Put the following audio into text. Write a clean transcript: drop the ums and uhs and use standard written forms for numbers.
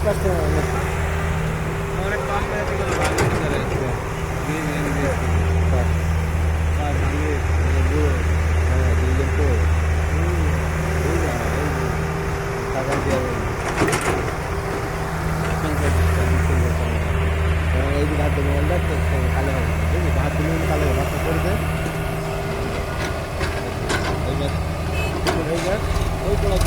পাঁচ টাকা অনেক কম মেয়াদে গেলে ভালো করে আর ভাঙে হ্যাঁ দুইজন তো টাকা দিয়ে এই যে ভাত মোবাইলটা কালো হবে বুঝলি ভাত দিলে কালো হবে ভাতটা করে দেয় এইবার ওই পোড়া